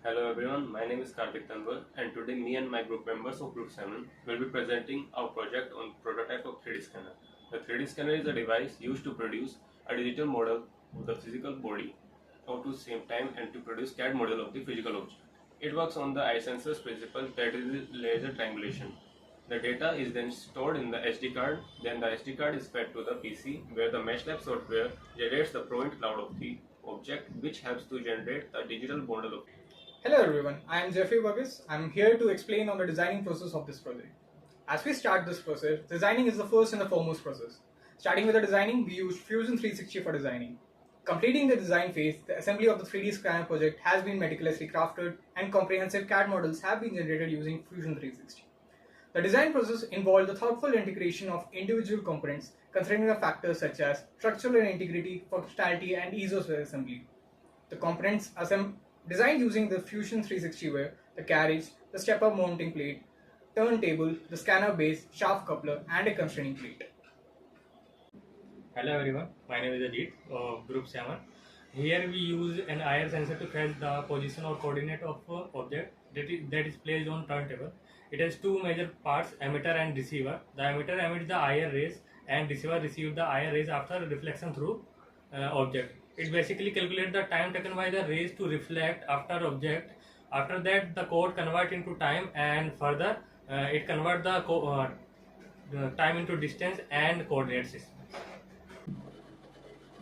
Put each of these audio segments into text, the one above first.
Hello everyone, my name is Karthik Tanwar and today me and my group members of Group 7 will be presenting our project on prototype of 3D scanner. The 3D scanner is a device used to produce a digital model of the physical body or to same time and to produce CAD model of the physical object. It works on the eye sensor's principle, that is laser triangulation. The data is then stored in the SD card, then the SD card is fed to the PC where the MeshLab software generates the point cloud of the object which helps to generate the digital model of. Hello everyone, I am Jeffrey Burgess. I am here to explain on the designing process of this project. As we start this process, designing is the first and the foremost process. Starting with the designing, we use Fusion 360 for designing. Completing the design phase, the assembly of the 3D scanner project has been meticulously crafted and comprehensive CAD models have been generated using Fusion 360. The design process involved the thoughtful integration of individual components considering the factors such as structural integrity, functionality, and ease of assembly. The components are designed using the Fusion 360 ware, the carriage, the step-up mounting plate, turntable, the scanner base, shaft coupler, and a constraining plate. Hello everyone, my name is Ajit of Group 7. Here we use an IR sensor to fetch the position or coordinate of object that is placed on turntable. It has two major parts, emitter and receiver. The emitter emits the IR rays and receiver receives the IR rays after reflection through object. It basically calculates the time taken by the rays to reflect after object. After that, the code converts into time, and further it converts the time into distance and coordinate system.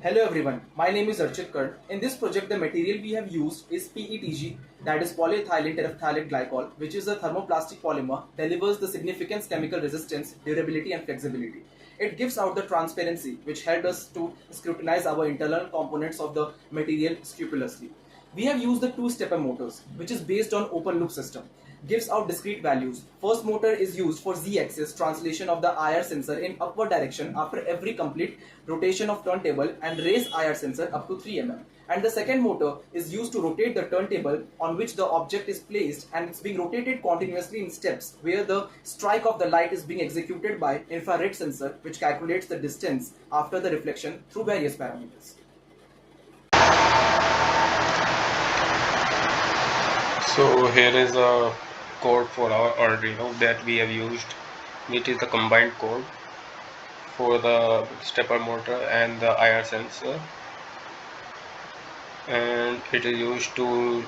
Hello everyone, my name is Archit Kard. In this project, the material we have used is PETG, that is polyethylene terephthalate glycol, which is a thermoplastic polymer, delivers the significant chemical resistance, durability and flexibility. It gives out the transparency, which helped us to scrutinize our internal components of the material scrupulously. We have used the two-stepper motors, which is based on open loop system. Gives out discrete values. First motor is used for z-axis translation of the IR sensor in upward direction after every complete rotation of turntable and raise IR sensor up to 3 mm. And the second motor is used to rotate the turntable on which the object is placed, and it's being rotated continuously in steps where the strike of the light is being executed by infrared sensor, which calculates the distance after the reflection through various parameters. So here is a code for our Arduino that we have used. It is the combined code for the stepper motor and the IR sensor, and it is used to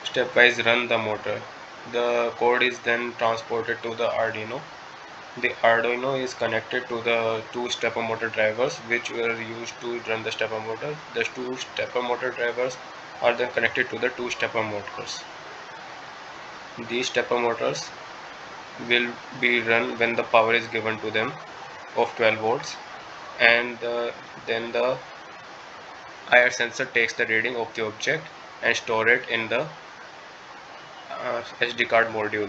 stepwise run the motor. The code is then transported to the Arduino. The Arduino is connected to the two stepper motor drivers which were used to run the stepper motor. The two stepper motor drivers are then connected to the two stepper motors. These stepper motors will be run when the power is given to them of 12 volts, and then the IR sensor takes the reading of the object and store it in the SD card module.